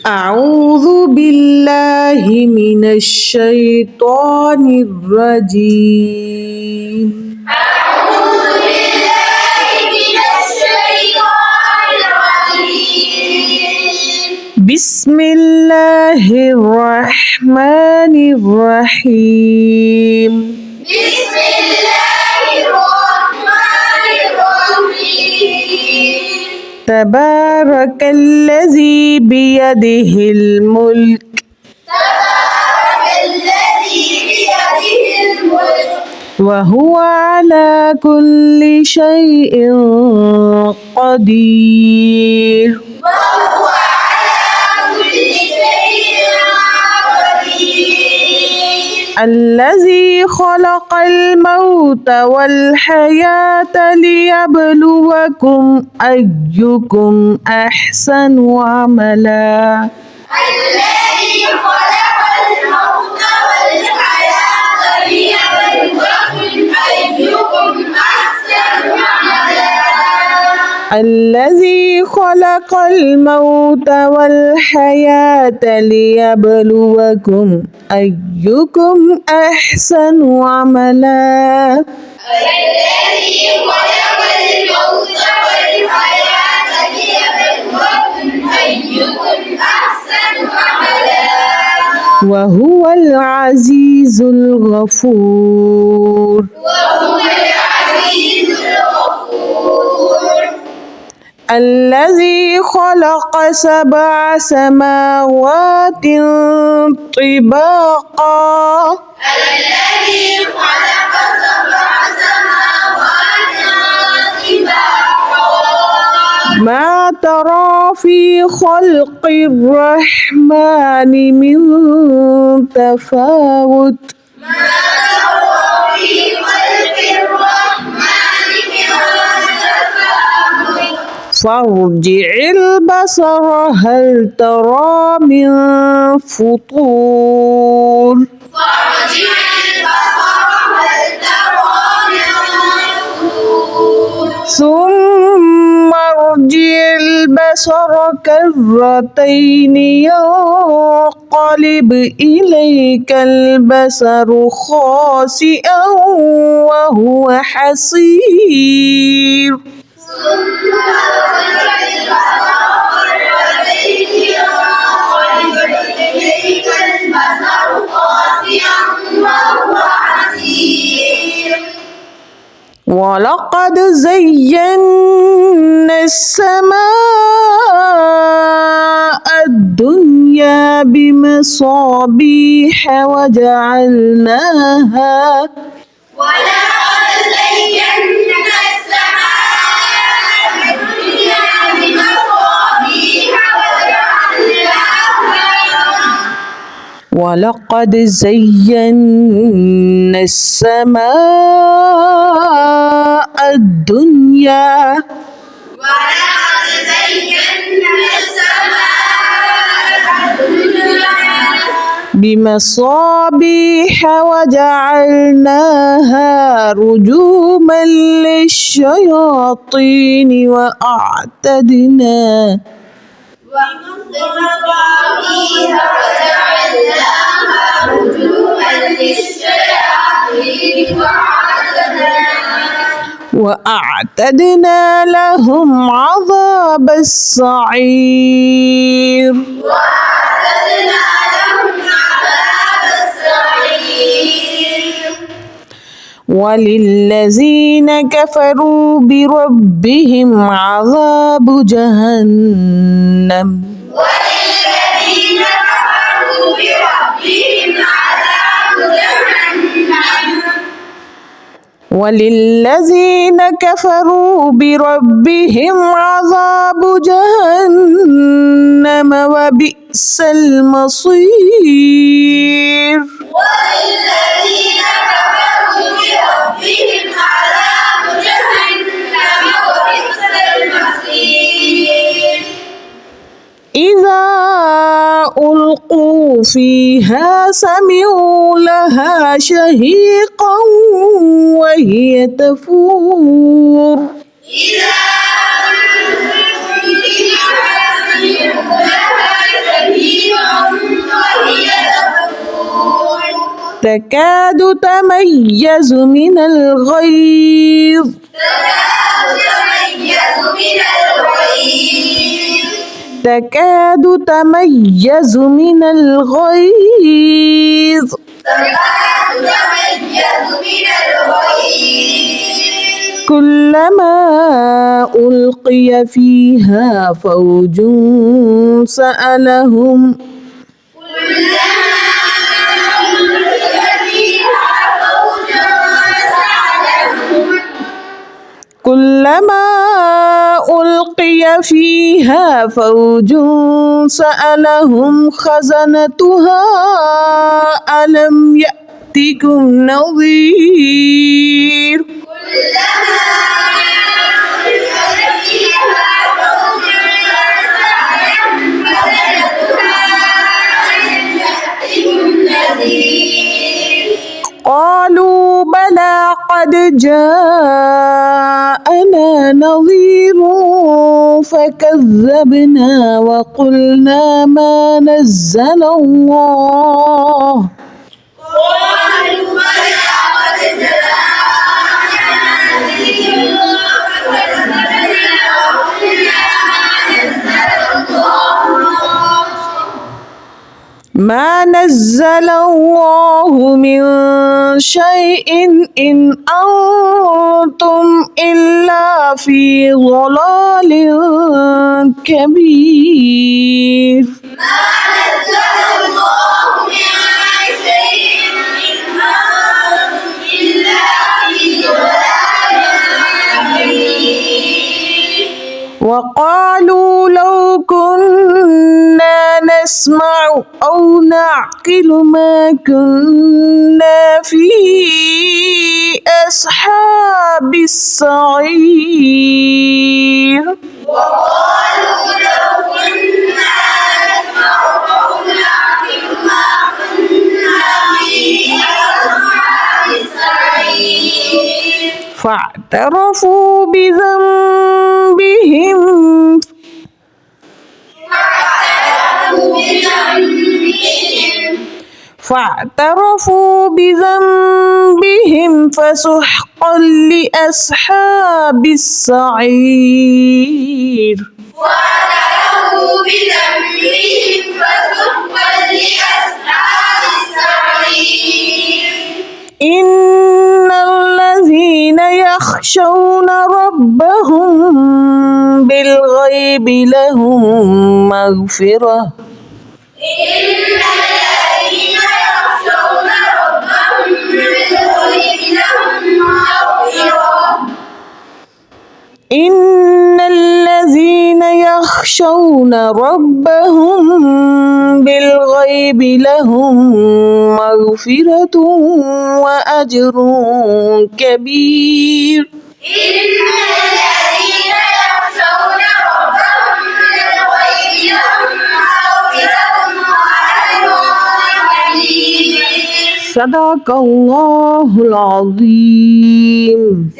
أعوذ بالله من الشيطان الرجيم. أعوذ بالله من الشيطان الرجيم. بسم الله الرحمن الرحيم. بسم الله الرحمن الرحيم. تبارك الذي بيده الملك تبارك الذي بيده الملك وهو على كل شيء قدير. وهو على كل شيء قدير. الذي خلق الموت والحياة ليبلوكم أيكم أحسن عملا. الذي خلق الموت والحياة ليبلوكم أيكم أحسن عملا. الذي خلق الموت والحياة ليبلوكم أيكم أحسن عملا. الذي خلق الموت والحياة ليبلوكم أيكم أحسن عملا. وهو العزيز الغفور. وهو العزيز الغفور. الذي خلق 7 سماوات طباقا الذي خلق 7 سماوات طباقا. ما ترى في خلق الرحمن من تفاوت ما ترى في خلق الرحمن من تفاوت. فارجع البصر هل ترى من فطور فارجع البصر هل ترى من فطور. ثم ارجع البصر كرتين ينقلب إليك البصر خاسئا وهو حسير. ثم ارجع البصر كرتين ينقلب إليك البصر خاسئا وهو حسير. ولقد زينا السماء الدنيا بمصابيح وجعلناها ولقد زينا السماء الدنيا بمصابيح وجعلناها. ولقد زينا السماء الدنيا ولقد زينا السماء الدنيا بمصابيح وجعلناها رجوما للشياطين وأعتدنا ومصابيح وجعلناها رجوما للشياطين وأعتدنا لهم عذاب السعير. وأعتدنا لهم عذاب السعير. وللذين كفروا بربهم عذاب جهنم. وللذين كفروا بربهم عذاب جهنم. وللذين كفروا بربهم عذاب جهنم وبئس المصير. والذين كفروا بربهم عذاب جهنم وبئس المصير. إذا ألقوا فيها سمعوا لها شهيقا وهي تفور. إذا ألقوا فيها سمعوا لها شهيقا تكاد تميز من الغيظ تكاد تميز من الغيظ كلما ألقي فيها فوج سألهم كلما ألقي فيها فوج سألهم خزنتها ألم يأتكم نذير قالوا بلى قد جاءنا نظير فكذبنا وقلنا ما نزل الله ما نزل الله من شيء إن أنتم إلا في ضلال كبير وقالوا لو كنا نسمع أو نعقل ما كنا في أصحاب السعير فاعترفوا بذنبهم فسحقا لأصحاب السعير إن الذين يخشون ربهم بالغيب لهم مغفرة إن الذين يخشون ربهم بالغيب لهم مغفرة وأجر كبير صدق الله العظيم.